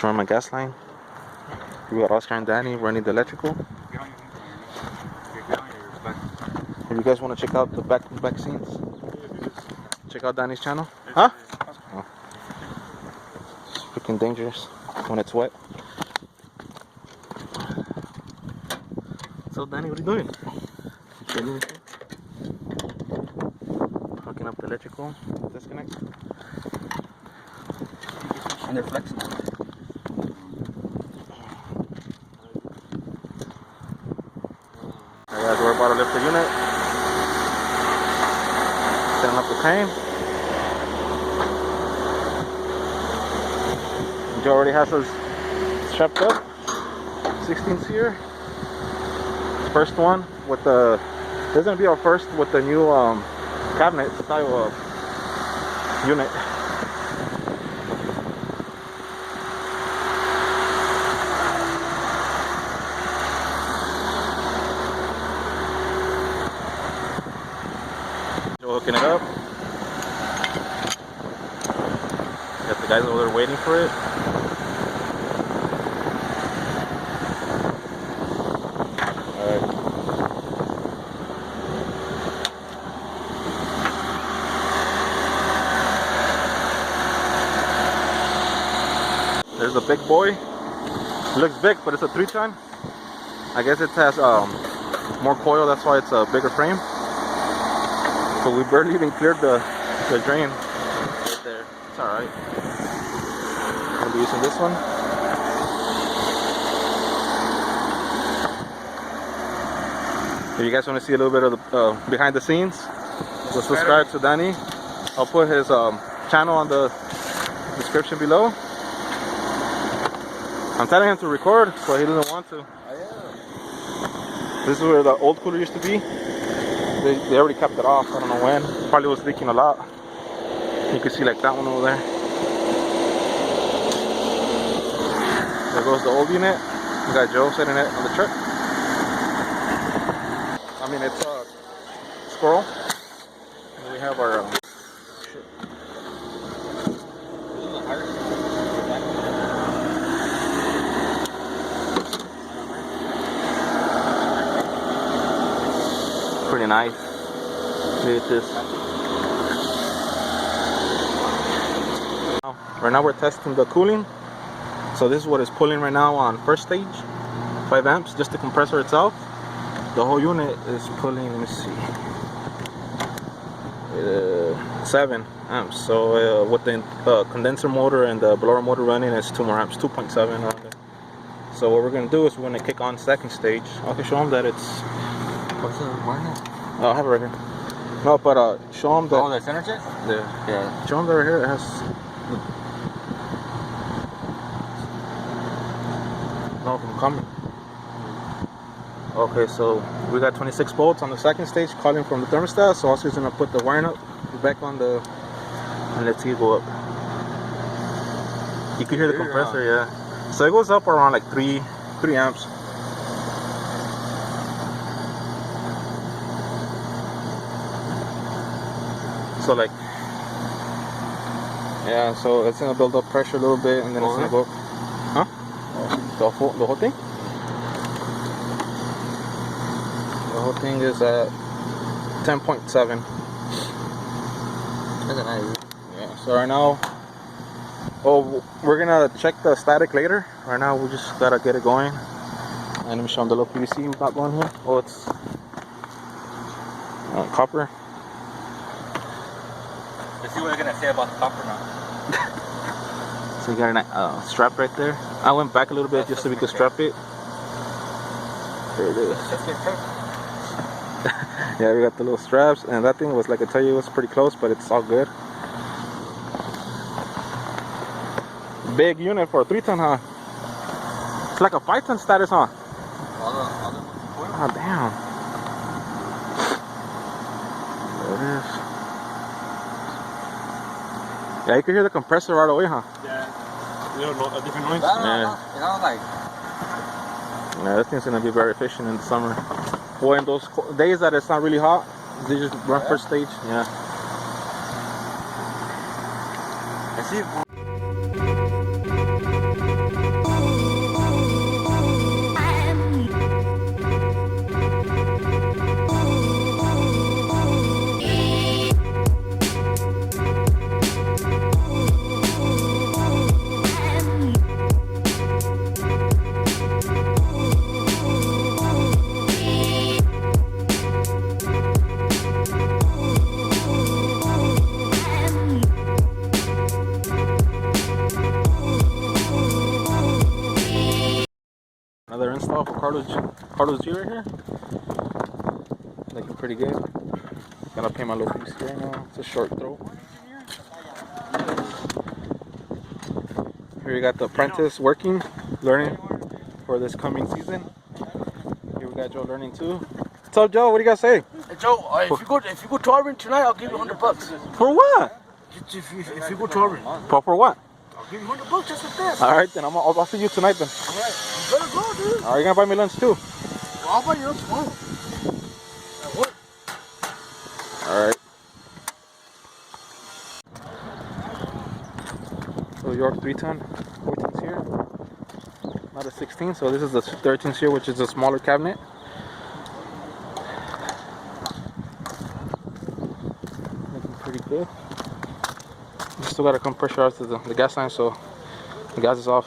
Just run my gas line. We got Oscar and Danny running the electrical. If you guys want to check out the back scenes, check out Danny's channel. Huh? Oh. It's freaking dangerous when it's wet. So Danny, what are you doing? Hooking up the electrical disconnect. And they're flexible. Alright guys, we're about to lift the unit. Setting up the crane. Joe already has us strapped up. 16 Seer. First one with the, this is going to be our first with the new cabinet style of unit. Joe hooking it up. Got the guys over there waiting for it. There's a big boy. It looks big, but it's a 3-ton. I guess it has more coil, that's why it's a bigger frame. So we barely even cleared the drain right there. It's alright. I'm gonna be using this one. If you guys want to see a little bit of the behind the scenes, go subscribe to Danny. I'll put his channel on the description below. I'm telling him to record, but he doesn't want to. This is where the old cooler used to be. They already kept it off. I don't know when. Probably was leaking a lot. You can see like that one over there. There goes the old unit. We got Joe sitting it on the truck. I mean, it's a squirrel. And we have our pretty nice. Look at this. Right now we're testing the cooling. So this is what is pulling right now on first stage. 5 amps, just the compressor itself. The whole unit is pulling, let me see, 7 amps. So with the condenser motor and the blower motor running, it's 2 more amps, 2.7 around it. So what we're going to do is we're going to kick on second stage. I can show them that it's... What's the warning? Oh, I have it right here. No, but show them that... Oh, the center jet? Yeah. Show them that right here, it has... No, I'm coming. Okay, so we got 26 volts on the second stage calling from the thermostat. So also going to put the wiring up back on the, and let's see it go up. You can hear the compressor, yeah. So it goes up around like 3 amps. So like, yeah, so it's gonna build up pressure a little bit, and then it's gonna go up. Huh? The whole thing? The whole thing is at 10.7. That's nice. Yeah, so right now, oh, we're gonna check the static later. Right now, we just gotta get it going. And let me show them the little PVC we got going here. Oh, it's copper. Let's see what they're gonna say about the copper now. So you got a strap right there. I went back a little bit just so we could strap it. There it is. Let's get checked. Yeah, we got the little straps, and that thing was, like I tell you, it was pretty close, but it's all good. Big unit for a 3-ton, huh? It's like a 5-ton status, huh? Oh, damn. There it is. Yeah, you can hear the compressor right away, huh? Yeah. You know, a different noise? Yeah. You know, like... Yeah, this thing's gonna be very efficient in the summer. Well, in those days that it's not really hot, they just run first stage. Yeah. I see. off of Carlos G right here. Looking pretty good. Gonna pay my little piece here now. It's a short throw. Here we got the apprentice working, learning for this coming season. Here we got Joe learning too. What's up, Joe? What do you guys say? Hey, Joe, if you go to Auburn tonight, I'll give you $100. For what? If you go to Auburn, For what? I'll give you $100 just for this. All right, then I'll see you tonight then. All right, you better go, dude. Are you gonna buy me lunch too? Well, I'll buy you lunch tomorrow. At work. All right. So York 3-ton, 14 Seer, not a 16. So this is the 13 Seer, which is a smaller cabinet. Looking pretty good. We still gotta come pressurize the gas line, so the gas is off.